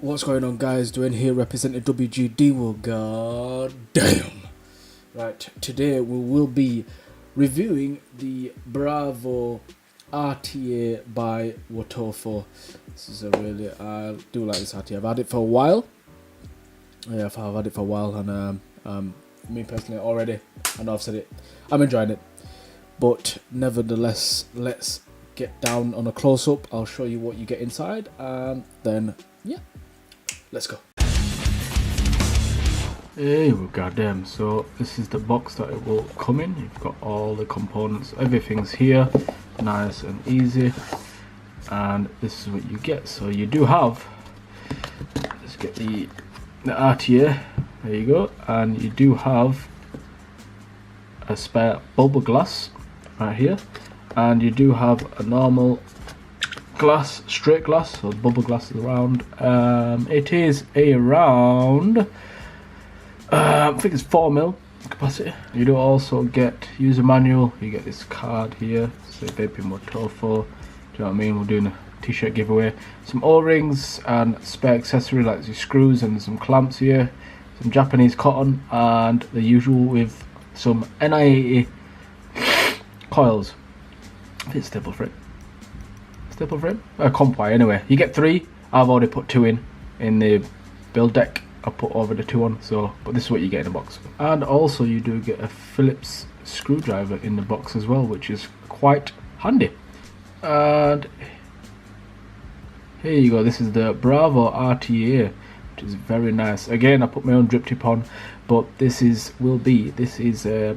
What's going on, guys? Doing here representing WGD. Well, god damn. Right, today we will be reviewing the Bravo RTA by Wotofo. This is a really, I do like this RTA. I've had it for a while. Yeah, I've had it for a while, and me personally already, I know I've said it, I'm enjoying it. But nevertheless, let's get down on a close-up. I'll show you what you get inside, and then, yeah, let's go. Hey, well, goddamn. So this is the box that it will come in. You've got all the components, everything's here, nice and easy. And this is what you get. So you do have, let's get the RTA, there you go. And you do have a spare bubble glass right here. And you do have a normal glass, straight glass, so bubble glass is around. It is around, I think it's 4mm capacity. You do also get user manual. You get this card here, say Vaping Wotofo. Do you know what I mean? We're doing a t-shirt giveaway. Some O-rings and spare accessory like these screws and some clamps here. Some Japanese cotton and the usual with some NI80 coils. I think it's staple frame. Staple frame? Comp wire anyway. You get 3. I've already put 2 in the build deck. I put over the 2 on, so, but this is what you get in the box. And also you do get a Phillips screwdriver in the box as well, which is quite handy. And here you go, this is the Bravo RTA, which is very nice. Again, I put my own drip tip on, but this is a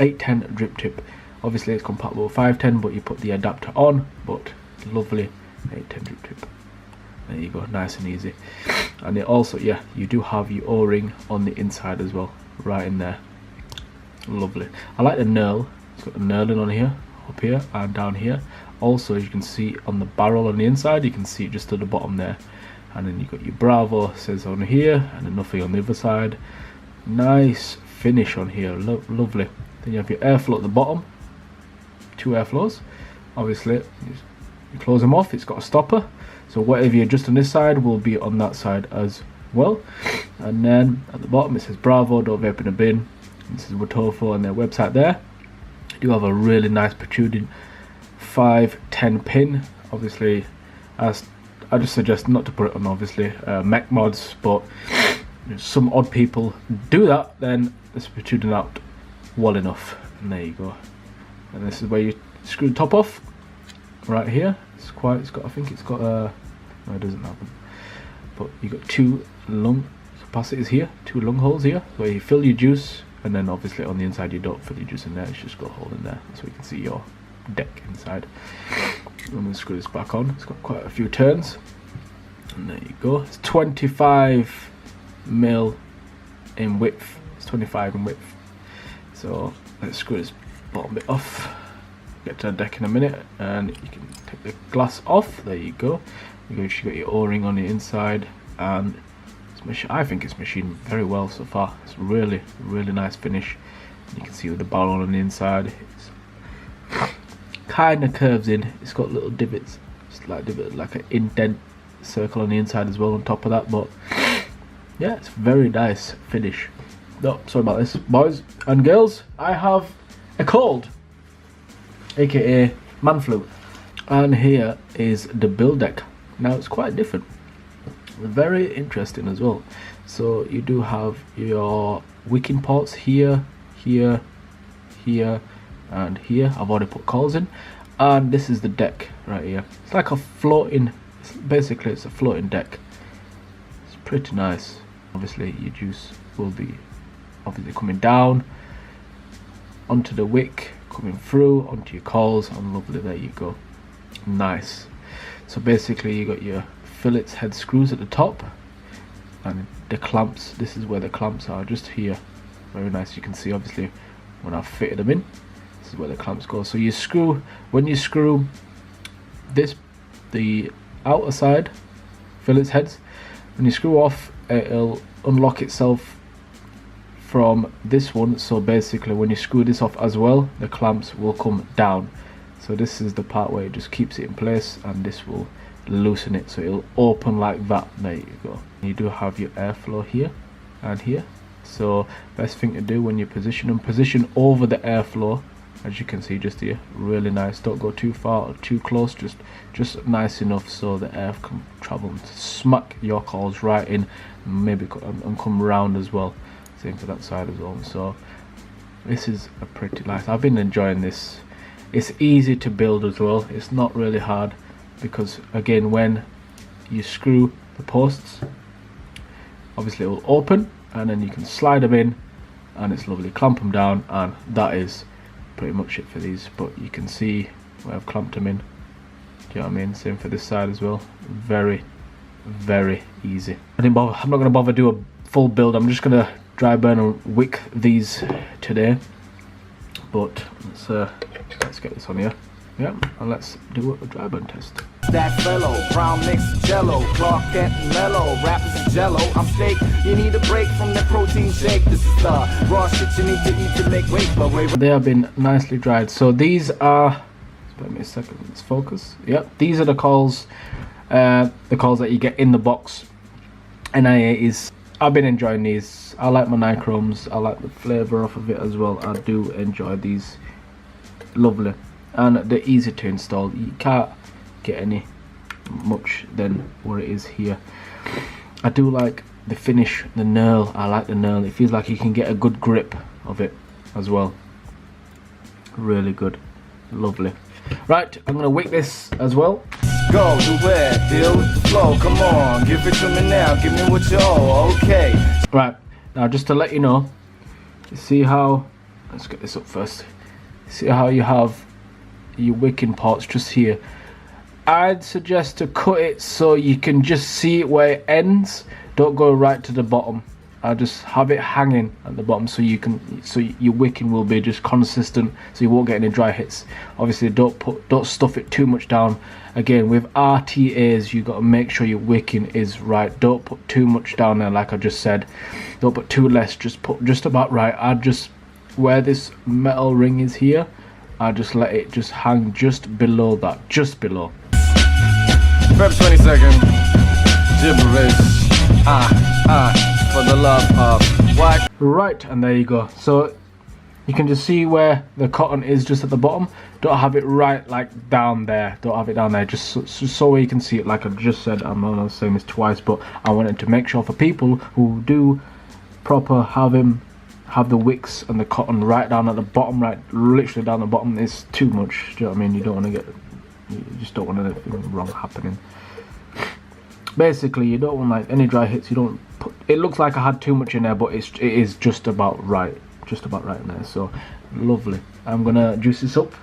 810 drip tip. Obviously it's compatible with 510, but you put the adapter on, but lovely 810 drip tip. There you go, nice and easy. And it also, yeah, you do have your O-ring on the inside as well, right in there. Lovely. I like the knurl. It's got the knurling on here, up here and down here. Also, as you can see on the barrel on the inside, you can see it just at the bottom there. And then you got your Bravo says on here, and then nothing on the other side. Nice finish on here, lovely. Then you have your airflow at the bottom, 2 airflows. Obviously, you close them off. It's got a stopper. So whatever you adjust on this side will be on that side as well. And then at the bottom it says Bravo, don't vape in a bin. This is Wotofo and their website there. You do have a really nice protruding 510 pin. Obviously, as I just suggest not to put it on obviously mech mods, but if some odd people do that, then it's protruding out well enough. And there you go. And this is where you screw the top off. Right here. I think it's got a, no, it doesn't have them, but you got 2 lung capacities here, 2 lung holes here, where you fill your juice, and then obviously on the inside you don't fill your juice in there, it's just got a hole in there, so you can see your deck inside. I'm going to screw this back on. It's got quite a few turns, and there you go. It's 25mm in width. It's 25 in width. So let's screw this bottom bit off. Get to the deck in a minute, and you can take the glass off. There you go. You got your O-ring on the inside, and I think it's machined very well so far. It's really nice finish. You can see with the barrel on the inside, it's kind of curves in. It's got little divots, just like an indent circle on the inside as well on top of that. But yeah, it's very nice finish. No, sorry about this, boys and girls. I have a cold, aka man flu, and here is the build deck. Now it's quite different, very interesting as well. So you do have your wicking ports here, here, here, and here. I've already put coils in, and this is the deck right here. It's like a floating, basically it's a floating deck. It's pretty nice. Obviously your juice will be obviously coming down onto the wick, coming through onto your coils, and lovely, there you go, nice. So basically you got your fillets head screws at the top, and the clamps, this is where the clamps are, just here, very nice. You can see obviously when I've fitted them in, this is where the clamps go. So you screw, when you screw this, the outer side fillets heads, when you screw off, it'll unlock itself from this one. So basically when you screw this off as well, the clamps will come down. So this is the part where it just keeps it in place, and this will loosen it, so it'll open like that. There you go. You do have your airflow here and here. So best thing to do when you position over the airflow, as you can see just here, really nice. Don't go too far or too close, just nice enough so the air can travel and smack your coils right in, maybe and come round as well. Same for that side as well. So this is a pretty nice. I've been enjoying this. It's easy to build as well. It's not really hard, because again, when you screw the posts, obviously it will open, and then you can slide them in, and it's lovely. Clamp them down, and that is pretty much it for these. But you can see where I've clamped them in. Do you know what I mean? Same for this side as well. Very, very easy. I'm not going to bother do a full build. I'm just going to dry burn and wick these today. But let's get this on here. Yeah, and let's do a dry burn test. That fellow, brown mix jello, Clark Kent mellow, rappers jello, I'm steak. You need a break from the protein shake. This is the raw shit you need to eat to make weight. But wait, they have been nicely dried. So these are, spare me a second, let's focus. Yep, these are the coils that you get in the box. NIA is, I've been enjoying these. I like my nichromes. I like the flavour off of it as well. I do enjoy these. Lovely. And they're easy to install. You can't get any much than what it is here. I do like the finish, the knurl. I like the knurl. It feels like you can get a good grip of it as well. Really good. Lovely. Right, I'm gonna wick this as well. go to where, deal with the flow. Come on, give it to me now. Give me what you owe. Okay. Right, now just to let you know, you see how, let's get this up first. See how you have your wicking parts just here. I'd suggest to cut it so you can just see it where it ends. Don't go right to the bottom. I just have it hanging at the bottom so you can, so your wicking will be just consistent, so you won't get any dry hits. Obviously, don't stuff it too much down. Again, with RTAs, you got to make sure your wicking is right. Don't put too much down there, like I just said. Don't put too less. Just put just about right. I just, where this metal ring is here, I just let it just hang just below that, just below. Feb 22nd, gibberish. For the love of what? Right, and there you go. So you can just see where the cotton is just at the bottom. Don't have it right like down there. Don't have it down there. Just so you can see it, like I just said. I'm not saying this twice, but I wanted to make sure for people who do proper have the wicks and the cotton right down at the bottom, right, literally down the bottom. It's too much. Do you know what I mean? You don't want to get, you just don't want anything wrong happening. Basically, you don't want like any dry hits. You don't put, it looks like I had too much in there, but it is just about right in there. So lovely. I'm gonna juice this up,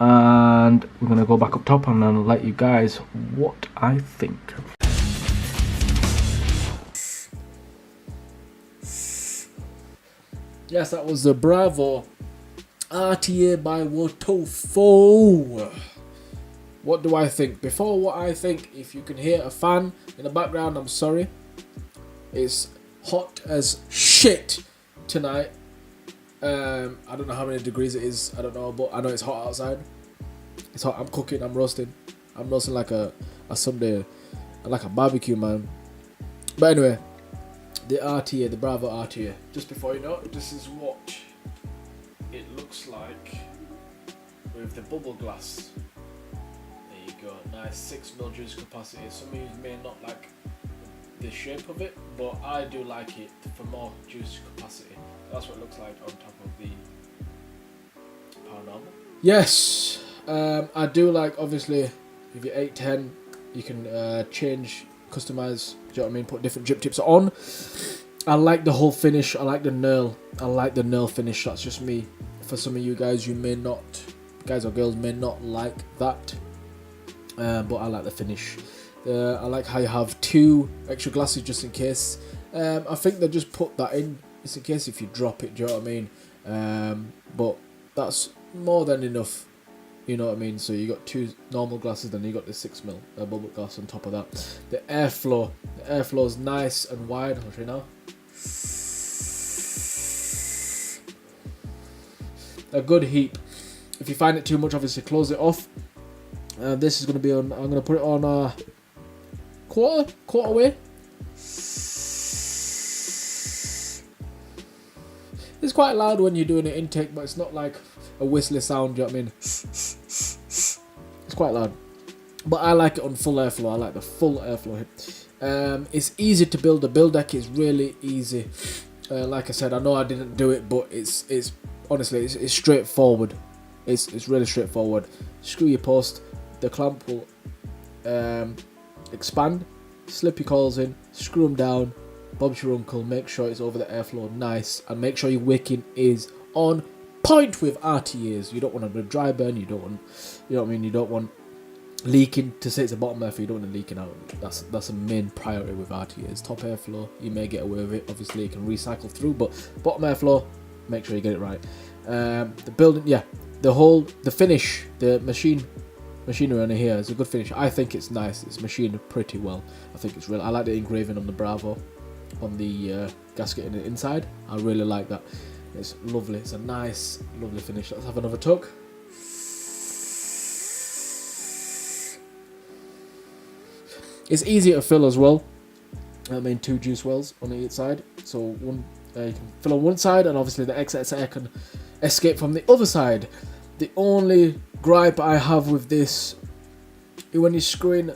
and we're gonna go back up top, and then let you guys what I think. Yes, that was the Bravo RTA by Wotofo. What do I think? Before what I think, if you can hear a fan in the background, I'm sorry. It's hot as shit tonight. I don't know how many degrees it is. I don't know, but I know it's hot outside. It's hot. I'm cooking. I'm roasting. I'm roasting like a Sunday, like a barbecue, man. But anyway, the RTA, the Bravo RTA. Just before you know, this is what it looks like with the bubble glass. There you go, nice 6mm juice capacity. Some of you may not like the shape of it, but I do like it for more juice capacity. That's what it looks like on top of the Paranormal. Yes, I do like, obviously, with your 810, you can change, customize, do you know what I mean, put different drip tips on. I like the whole finish. I like the knurl. I like the knurl finish. That's just me. For some of you guys, you may not, guys or girls may not like that. But I like the finish. I like how you have 2 extra glasses just in case. I think they just put that in just in case if you drop it, do you know what I mean? But that's more than enough, you know what I mean? So you got 2 normal glasses, then you got the 6mm bubble glass on top of that. The airflow is nice and wide. I'll show you now. A good heap. If If you find it too much, obviously close it off. This is going to be on, I'm going to put it on quarter way. It's quite loud when you're doing an intake, but it's not like a whistly sound, do you know what I mean? It's quite loud. But I like it on full airflow. I like the full airflow here. It's easy to build. The build deck is really easy. Like I said, I know I didn't do it, but it's honestly, it's straightforward. It's really straightforward. Screw your post. The clamp will expand. Slip your coils in. Screw them down. Bob's your uncle. Make sure it's over the airflow nice, and make sure your wicking is on point with RTAs. You don't want a dry burn. You don't want, you know what I mean. You don't want leaking. To say it's a bottom airflow, you don't want it leaking out. That's a main priority with RTAs. Top airflow, you may get away with it. Obviously, you can recycle through, but bottom airflow, make sure you get it right. The building, yeah, the finish, the machinery on here is a good finish. I think it's nice. It's machined pretty well. I think it's real. I like the engraving on the Bravo, on the gasket in the inside. I really like that. It's lovely. It's a nice, lovely finish. Let's have another tug. It's easier to fill as well. I mean, 2 juice wells on each side. So one, you can fill on one side, and obviously the excess air can escape from the other side. The only gripe I have with this, when you're screwing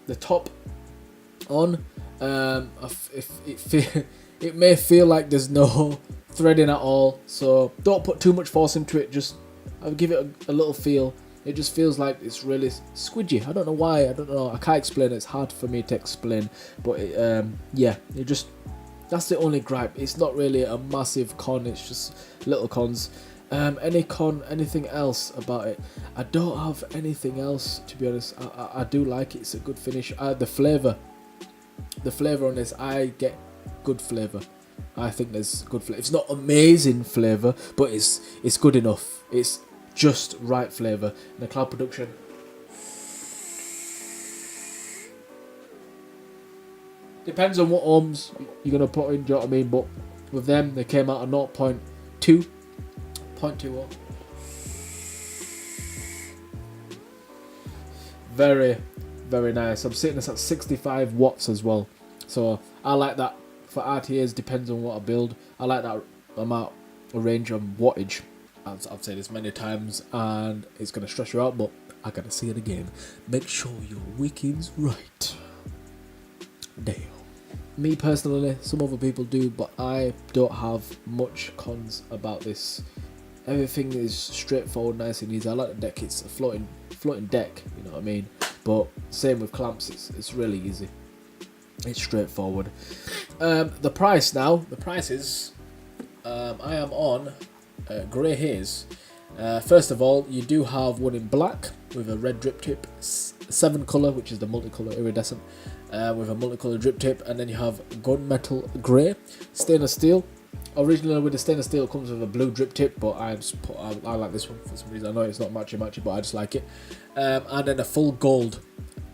the top on, it may feel like there's no threading at all. So don't put too much force into it. Just I'll give it a little feel. It just feels like it's really squidgy. I don't know why. I don't know. I can't explain it. It's hard for me to explain. But yeah, it just, that's the only gripe. It's not really a massive con. It's just little cons. Anything else about it? I don't have anything else, to be honest. I do like it. It's a good finish. The flavour on this, I get good flavour. I think there's good flavour. It's not amazing flavour, but it's good enough. It's just right flavour. And the cloud production, depends on what ohms you're gonna put in, do you know what I mean? But with them, they came out at 0.2. 0.20. Very, very nice. I'm sitting this at 65 watts as well. So I like that for RTAs. Depends on what I build. I like that amount of range of wattage. I've said this many times, and it's gonna stress you out, but I gotta see it again. Make sure your wicking's right. Damn. Me personally, some other people do, but I don't have much cons about this. Everything is straightforward, nice and easy. I like the deck. It's a floating deck, you know what I mean? But same with clamps. It's really easy. It's straightforward. The price now. The price is, I am on grey haze. First of all, you do have one in black with a red drip tip, 7 colour, which is the multicolour iridescent, with a multicolour drip tip, and then you have gunmetal grey, stainless steel. Originally with the stainless steel, it comes with a blue drip tip, but I like this one for some reason. I know it's not matchy, but I just like it. And then a full gold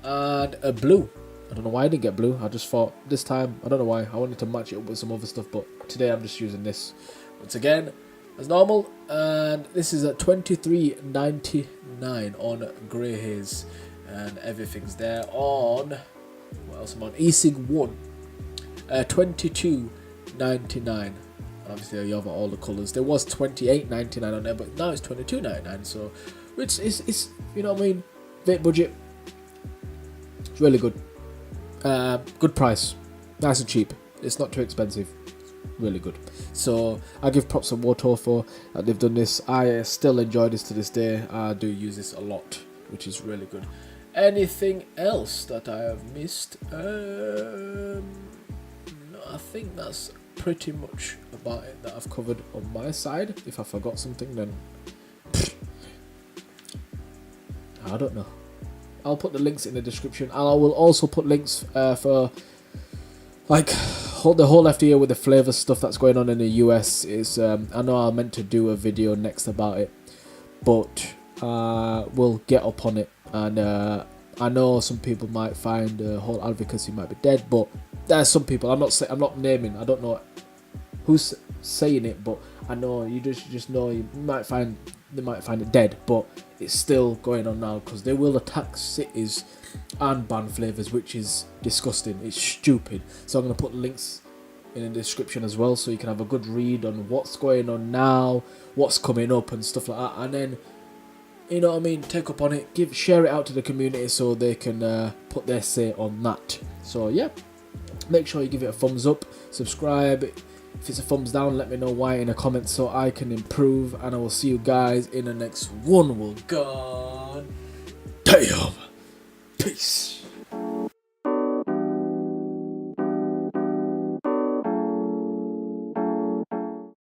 and a blue. I don't know why I didn't get blue. I just thought this time, I don't know why, I wanted to match it up with some other stuff, but today I'm just using this once again as normal. And this is at $23.99 on grey haze, and everything's there on, what else am I on, eSig 1, $22.99. Obviously you have all the colours. There was $28.99 on there, but now it's $22.99. So it's you know what I mean, vape budget. It's really good. Good price, nice and cheap. It's not too expensive. Really good. So I give props to Wotofo that they've done this. I still enjoy this to this day. I do use this a lot, which is really good. Anything else that I have missed? No, I think that's pretty much about it that I've covered on my side. If I forgot something, then I don't know. I'll put the links in the description, and I will also put links for like the whole FDA with the flavor stuff that's going on in the US. Is I know I meant to do a video next about it, but we'll get up on it. And I know some people might find the whole advocacy might be dead, but there's some people. I'm not naming. I don't know who's saying it, but I know you just know you might find they might find it dead, but it's still going on now because they will attack cities and ban flavors, which is disgusting. It's stupid. So I'm going to put links in the description as well, so you can have a good read on what's going on now, what's coming up and stuff like that, and then, you know what I mean, take up on it, share it out to the community so they can put their say on that. So yeah, make sure you give it a thumbs up, subscribe. If it's a thumbs down, let me know why in a comment so I can improve, and I will see you guys in the next one. Well, God damn. Peace.